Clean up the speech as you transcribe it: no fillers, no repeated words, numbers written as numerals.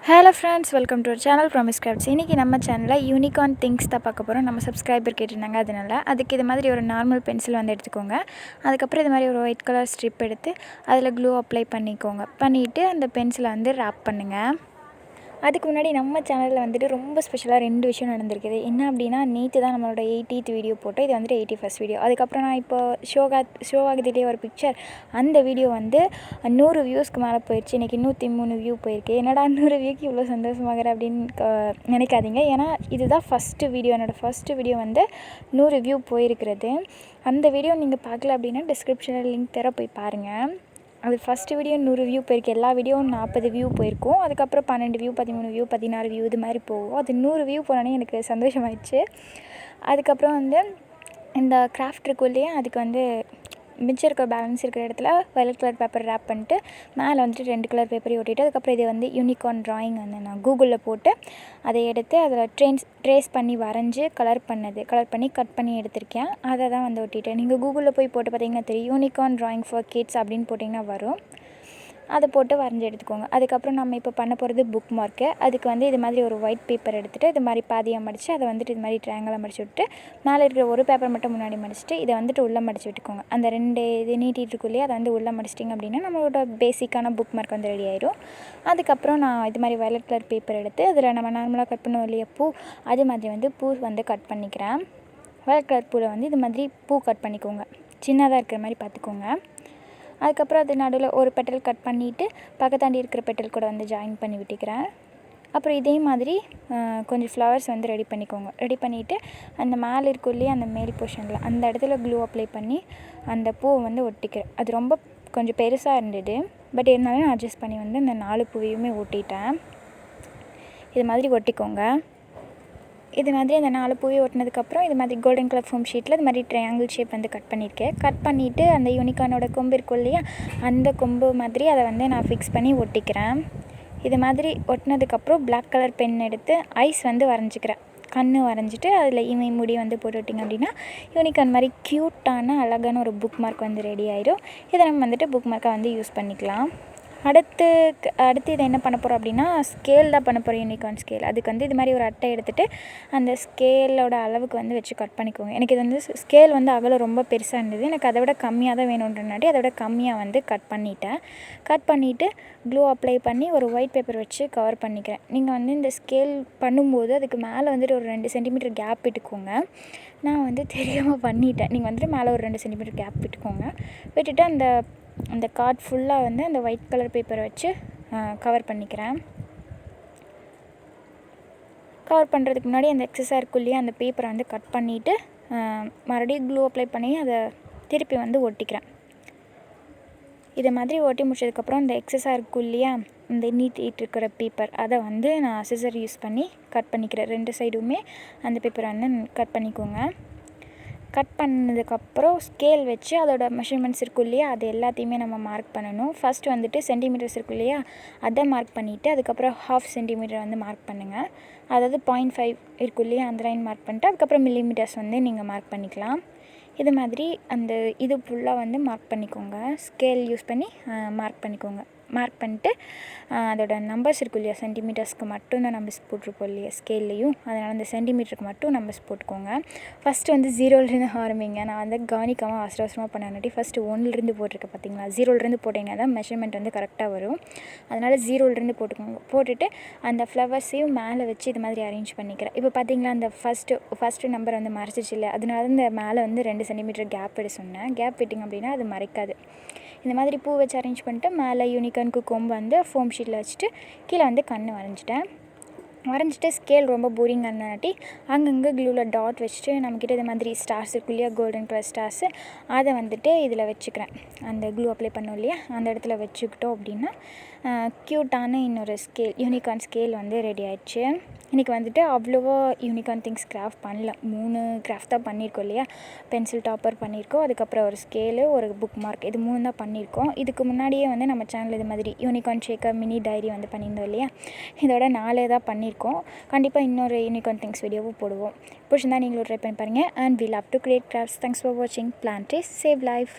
Hello friends, welcome to our channel Promise Crafts. இன்றைக்கி நம்ம சேனலில் யூனிகார்ன் திங்ஸ் தான் பார்க்க போகிறோம். நம்ம சப்ஸ்கிரைபர் கேட்டிருந்தாங்க, அதனால் அதுக்கு இது மாதிரி ஒரு நார்மல் பென்சில் வந்து எடுத்துக்கோங்க. அதுக்கப்புறம் இது மாதிரி ஒரு ஒயிட் கலர் ஸ்ட்ரிப் எடுத்து அதில் க்ளூ அப்ளை பண்ணிக்கோங்க. பண்ணிவிட்டு அந்த பென்சிலை வந்து ரேப் பண்ணுங்கள். அதுக்கு முன்னாடி நம்ம சேனலில் வந்துட்டு ரொம்ப ஸ்பெஷலாக 2 விஷயம் நடந்திருக்குது. என்ன அப்படின்னா, நேற்று தான் நம்மளோட 80th வீடியோ போட்டோம். இது வந்துட்டு 81st வீடியோ. அதுக்கப்புறம் நான் இப்போ ஷோவாகுதிலே ஒரு பிக்சர், அந்த வீடியோ வந்து 100 வியூஸ்க்கு மேலே போயிடுச்சு. இன்றைக்கி 103 வியூ போயிருக்கு. என்னடா 100 வியூக்கு இவ்வளோ சந்தோஷமாகிற அப்படின்னு நினைக்காதீங்க. ஏன்னா இதுதான் ஃபஸ்ட்டு வீடியோ. என்னோடய ஃபஸ்ட்டு வீடியோ வந்து 100 வியூ போயிருக்கிறது. அந்த வீடியோ நீங்கள் பார்க்கல அப்படின்னா டிஸ்கிரிப்ஷனில் லிங்க் தர போய் பாருங்கள். அது ஃபஸ்ட்டு வீடியோ 100 வியூ போயிருக்கு. எல்லா வீடியோவும் 40 வியூ போயிருக்கும். அதுக்கப்புறம் 12 வியூ, 13 வியூ, 16 வியூ இது மாதிரி போகும். அது 100 வியூ போனோன்னே எனக்கு சந்தோஷமாயிடுச்சு. அதுக்கப்புறம் வந்து இந்த கிராஃப்ட் இருக்கும் இல்லையா, அதுக்கு வந்து மிச்சம் இருக்கிற பேலன்ஸ் இருக்கிற இடத்துல வயலட் கலர் பேப்பர் ரேப் பண்ணிட்டு மேலே வந்துட்டு 2 கலர் பேப்பரையும் ஒட்டிட்டு, அதுக்கப்புறம் இது வந்து யூனிகார்ன் ட்ராயிங் வந்து நான் கூகுளில் போட்டு அதை எடுத்து அதில் ட்ரேஸ் பண்ணி வரைஞ்சி கலர் பண்ணி கட் பண்ணி எடுத்திருக்கேன். அதை தான் வந்து ஒட்டிட்டேன். நீங்கள் கூகுளில் போய் போட்டு பார்த்தீங்கன்னா தெரியும், யூனிகார்ன் ட்ராயிங் ஃபார் கிட்ஸ் அப்படின்னு போட்டிங்கன்னா வரும். அதை போட்டு வரைஞ்சி எடுத்துக்கோங்க. அதுக்கப்புறம் நம்ம இப்போ பண்ண போகிறது புக் மார்க்கு. அதுக்கு வந்து இது மாதிரி ஒரு ஒயிட் பேப்பர் எடுத்துகிட்டு இது மாதிரி பாதியாக மடித்து அதை வந்துட்டு இது மாதிரி ட்ரையாங்கலாக மடித்து விட்டு மேலே இருக்கிற ஒரு பேப்பர் மட்டும் முன்னாடி மடிச்சுட்டு இதை வந்துட்டு உள்ளே மடித்து விட்டுக்கோங்க. அந்த 2 இது நீட்டிகிட்டு இருக்கும் இல்லையா, அதை வந்து உள்ளே மடிச்சிட்டிங்க அப்படின்னா நம்மளோட பேசிக்கான புக் மார்க் வந்து ரெடி ஆயிடும். அதுக்கப்புறம் நான் இது மாதிரி வயலட் கலர் பேப்பர் எடுத்து அதில் நம்ம நார்மலாக கட் பண்ணுவோம் இல்லையா பூ, அது மாதிரி வந்து பூ வந்து கட் பண்ணிக்கிறேன். வயலட் கலர் பூவில் வந்து இது மாதிரி பூ கட் பண்ணிக்கோங்க. சின்னதாக இருக்கிற மாதிரி பார்த்துக்கோங்க. அதுக்கப்புறம் அது நடுவில் ஒரு பெட்டல் கட் பண்ணிவிட்டு பக்கத்தாண்டி இருக்கிற பெட்டல் கூட வந்து ஜாயின் பண்ணி விட்டுக்கிறேன். அப்புறம் இதே மாதிரி கொஞ்சம் ஃப்ளவர்ஸ் வந்து ரெடி பண்ணிக்கோங்க. ரெடி பண்ணிவிட்டு அந்த மேலே இருக்கும் இல்லையா, அந்த மேல் போர்ஷனில் அந்த இடத்துல க்ளூ அப்ளை பண்ணி அந்த பூவை வந்து ஒட்டிக்கிறேன். அது ரொம்ப கொஞ்சம் பெருசாக இருந்தது, பட் இருந்தாலும் நான் அட்ஜஸ்ட் பண்ணி வந்து அந்த 4 பூவையுமே ஒட்டிட்டேன். இது மாதிரி ஒட்டிக்கோங்க. இது மாதிரி அந்த 4 பூவை ஒட்டினதுக்கப்புறம் இது மாதிரி கோல்டன் கலர் ஃபோம் ஷீட்டில் இது மாதிரி ட்ரையாங்கிள் ஷேப் வந்து கட் பண்ணியிருக்கேன். கட் பண்ணிவிட்டு அந்த யூனிகார்னோட கொம்பு இருக்கும் இல்லையா, அந்த கொம்பு மாதிரி அதை வந்து நான் ஃபிக்ஸ் பண்ணி ஒட்டிக்கிறேன். இது மாதிரி ஒட்டினதுக்கப்புறம் பிளாக் கலர் பென் எடுத்து ஐஸ் வந்து வரைஞ்சிக்கிறேன். கண் வரைஞ்சிட்டு அதில் இமை முடி வந்து போட்டு விட்டிங்க அப்படின்னா யூனிகார்ன் மாதிரி க்யூட்டான அழகான ஒரு புக் மார்க் வந்து ரெடி ஆயிடும். இதை நம்ம வந்துட்டு புக் மார்க்காக வந்து யூஸ் பண்ணிக்கலாம். அடுத்து இதை என்ன பண்ண போகிறோம் அப்படின்னா, ஸ்கேல் தான் பண்ண போகிறோம். Unicorn scale. அதுக்கு வந்து இது மாதிரி ஒரு அட்டை எடுத்துகிட்டு அந்த ஸ்கேலோட அளவுக்கு வந்து வச்சு கட் பண்ணிக்கோங்க. எனக்கு இது வந்து ஸ்கேல் வந்து அகலம் ரொம்ப பெருசாக இருந்தது. எனக்கு அதை விட கம்மியாக தான் வேணுன்றனாட்டி அதை விட கம்மியாக வந்து கட் பண்ணிவிட்டு க்ளூ அப்ளை பண்ணி ஒரு ஒயிட் பேப்பர் வச்சு கவர் பண்ணிக்கிறேன். நீங்கள் வந்து இந்த ஸ்கேல் பண்ணும்போது அதுக்கு மேலே வந்துட்டு ஒரு 2 சென்டிமீட்டர் கேப் விட்டுக்கோங்க. நான் வந்து தெரியாமல் பண்ணிட்டேன். நீங்கள் வந்துட்டு மேலே ஒரு 2 சென்டிமீட்டர் கேப் விட்டுக்கோங்க. விட்டுட்டு அந்த கார்ட் ஃபுல்லாக வந்து அந்த ஒயிட் கலர் பேப்பரை வச்சு கவர் பண்ணிக்கிறேன். கவர் பண்ணுறதுக்கு முன்னாடி அந்த எக்ஸஸாக இருக்குள்ளேயே அந்த பேப்பரை வந்து கட் பண்ணிவிட்டு மறுபடியும் க்ளூ அப்ளை பண்ணி அதை திருப்பி வந்து ஒட்டிக்கிறேன். இதை மாதிரி ஒட்டி முடிச்சதுக்கப்புறம் இந்த எக்ஸஸாக இருக்கும் இல்லையா, இந்த நீட்டிகிட்டு இருக்கிற பேப்பர், அதை வந்து நான் சிசர் யூஸ் பண்ணி கட் பண்ணிக்கிறேன். 2 சைடுமே அந்த பேப்பரை வந்து கட் பண்ணிக்கோங்க. கட் பண்ணதுக்கப்புறம் ஸ்கேல் வச்சு அதோட மெஷர்மெண்ட்ஸ் இருக்கும் இல்லையா, அது எல்லாத்தையுமே நம்ம மார்க் பண்ணணும். ஃபஸ்ட்டு வந்துட்டு சென்டிமீட்டர்ஸ் இருக்கும் இல்லையா, அதை மார்க் பண்ணிவிட்டு அதுக்கப்புறம் 1/2 சென்டிமீட்டர் வந்து மார்க் பண்ணுங்கள். அதாவது 0.5 இருக்கும் இல்லையா, அந்த லைன் மார்க் பண்ணிட்டு அதுக்கப்புறம் மில்லிமீட்டர்ஸ் வந்து நீங்கள் மார்க் பண்ணிக்கலாம். இது மாதிரி அந்த இது ஃபுல்லாக வந்து மார்க் பண்ணிக்கோங்க. ஸ்கேல் யூஸ் பண்ணி மார்க் பண்ணிட்டு அதோட நம்பர்ஸ் இருக்கும் இல்லையா, சென்டிமீட்டர்ஸ்க்கு மட்டும் தான் நம்பர்ஸ் போட்டிருப்போம் இல்லையா ஸ்கேல்லையும், அதனால் அந்த சென்டிமீட்டருக்கு மட்டும் நம்பர்ஸ் போட்டுக்கோங்க. ஃபஸ்ட்டு வந்து 0லேருந்து ஆரம்பிங்க. நான் வந்து கவனிக்காமல் அவசரமாக பண்ணாட்டி ஃபஸ்ட்டு 1லேருந்து போட்டிருக்கேன் பார்த்தீங்களா. 0லேருந்து போட்டிங்கன்னா தான் மெஷர்மெண்ட் வந்து கரெக்டாக வரும். அதனால் 0லேருந்து போட்டுக்கோங்க. போட்டுட்டு அந்த ஃப்ளவர்ஸையும் மேலே வச்சு இது மாதிரி அரேஞ்ச் பண்ணிக்கிறேன். இப்போ பார்த்தீங்களா, அந்த ஃபஸ்ட்டு நம்பர் வந்து மறைச்சிச்சு இல்லை, அதனால இந்த மேலே வந்து 2 சென்டிமீட்டர் கேப் விட சொன்னேன். கேப் விட்டிங்க அப்படின்னா அது மறைக்காது. இந்த மாதிரி பூ வச்சு அரேஞ்ச் பண்ணிட்டு மேலே யூனிகார்னுக்கு கொம்பு வந்து ஃபோம் ஷீட்டில் வச்சுட்டு கீழே வந்து கண் வரைஞ்சிட்டு ஸ்கேல் ரொம்ப போரிங்காக இருந்தாட்டி அங்கங்கே க்ளூவில் டாட் வச்சுட்டு நம்மக்கிட்ட இது மாதிரி ஸ்டார்ஸ் இருக்கும் இல்லையா, கோல்டன் கலர் ஸ்டார்ஸு, அதை வந்துட்டு இதில் வச்சுக்கிறேன். அந்த க்ளூ அப்ளை பண்ணோம் இல்லையா, அந்த இடத்துல வச்சுக்கிட்டோம் அப்படின்னா க்யூட்டான இன்னொரு யூனிகார்ன் ஸ்கேல் வந்து ரெடி ஆயிடுச்சு. இன்றைக்கி வந்துட்டு அவ்வளோவா யூனிகார்ன் திங்ஸ் கிராஃப்ட் பண்ணல. 3 கிராஃப்ட் தான் பண்ணியிருக்கோம் இல்லையா. பென்சில் டாப்பர் பண்ணியிருக்கோம், அதுக்கப்புறம் ஒரு ஸ்கேலு, ஒரு புக் மார்க், இது 3 தான் பண்ணியிருக்கோம். இதுக்கு முன்னாடியே வந்து நம்ம சேனல் இது மாதிரி யூனிகார்ன் ஷேக்கர் மினி டைரி வந்து பண்ணியிருந்தோம் இல்லையா, இதோட 4 தான் பண்ணியிருக்கோம். கண்டிப்பாக இன்னொரு யூனிகார்ன் திங்ஸ் வீடியோவும் போடுவோம். பிடிச்சிருந்தா நீங்களும் ட்ரை பண்ணி பாருங்கள். And we love to create crafts. Thanks for வாட்சிங். Plan trees, save life.